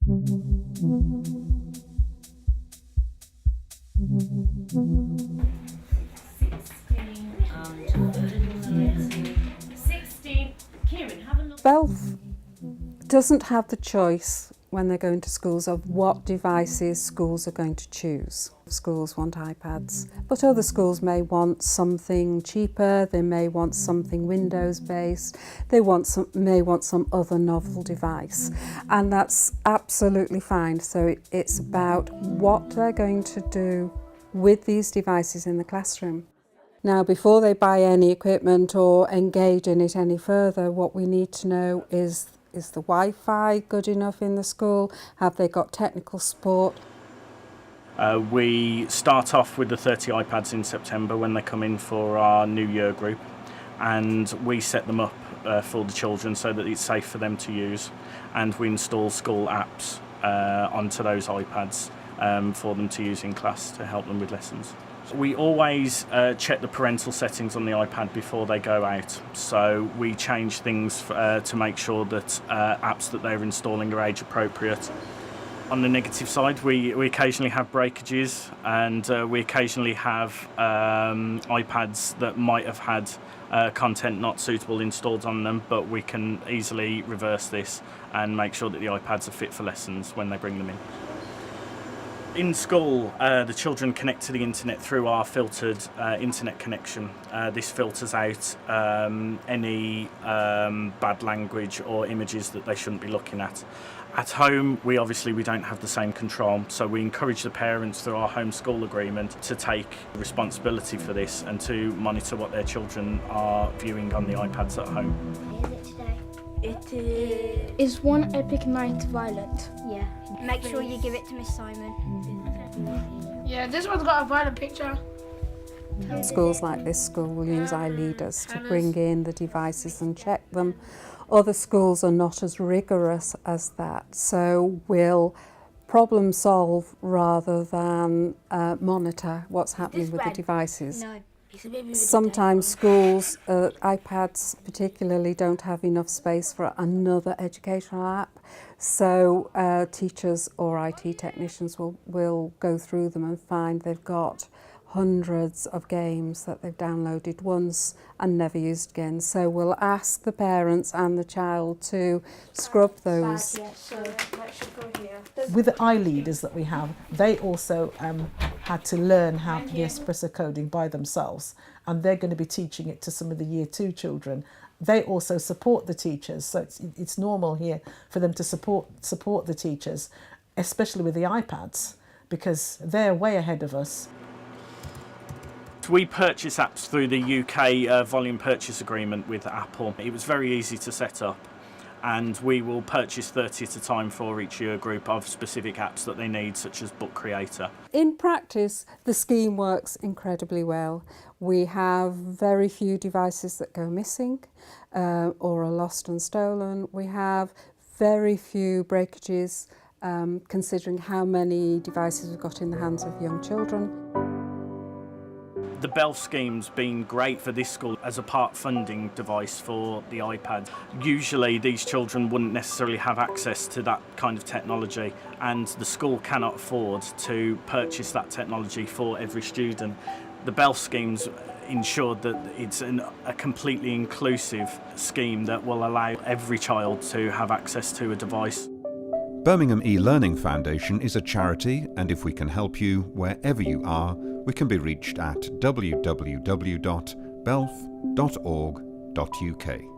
BeLF doesn't have the choice when they're going to schools of what devices schools are going to choose. Schools want iPads, but other schools may want something cheaper, they may want something Windows-based, they may want some other novel device, and that's absolutely fine. So it's about what they're going to do with these devices in the classroom. Now, before they buy any equipment or engage in it any further, what we need to know is the Wi-Fi good enough in the school? Have they got technical support? We start off with the 30 iPads in September when they come in for our New Year group, and we set them up for the children so that it's safe for them to use, and we install school apps onto those iPads for them to use in class to help them with lessons. We always check the parental settings on the iPad before they go out, so we change things to make sure that apps that they're installing are age appropriate. On the negative side, we occasionally have breakages, and we occasionally have iPads that might have had content not suitable installed on them, but we can easily reverse this and make sure that the iPads are fit for lessons when they bring them in. In school, the children connect to the internet through our filtered internet connection. This filters out any bad language or images that they shouldn't be looking at. At home, we don't have the same control, so we encourage the parents through our home school agreement to take responsibility for this and to monitor what their children are viewing on the iPads at home. It is One Epic Night Violent. Yeah. Make sure you give it to Miss Simon. Yeah, this one's got a violent picture. Schools like this school will use iLeaders to bring in the devices and check them. Other schools are not as rigorous as that, so we'll problem solve rather than monitor what's happening with the devices. No. Sometimes schools, iPads particularly, don't have enough space for another educational app, so teachers or IT technicians will go through them and find they've got hundreds of games that they've downloaded once and never used again. So we'll ask the parents and the child to scrub those. With the iLeaders that we have, they also had to learn how the espresso coding by themselves, and they're going to be teaching it to some of the Year 2 children. They also support the teachers, so it's normal here for them to support the teachers, especially with the iPads, because they're way ahead of us. We purchase apps through the UK volume purchase agreement with Apple. It was very easy to set up, and we will purchase 30 at a time for each year group of specific apps that they need, such as Book Creator. In practice, the scheme works incredibly well. We have very few devices that go missing or are lost and stolen. We have very few breakages, considering how many devices we've got in the hands of young children. The BeLF scheme's been great for this school as a part funding device for the iPad. Usually these children wouldn't necessarily have access to that kind of technology, and the school cannot afford to purchase that technology for every student. The BeLF scheme's ensured that it's a completely inclusive scheme that will allow every child to have access to a device. Birmingham eLearning Foundation is a charity, and if we can help you wherever you are, we can be reached at www.belf.org.uk.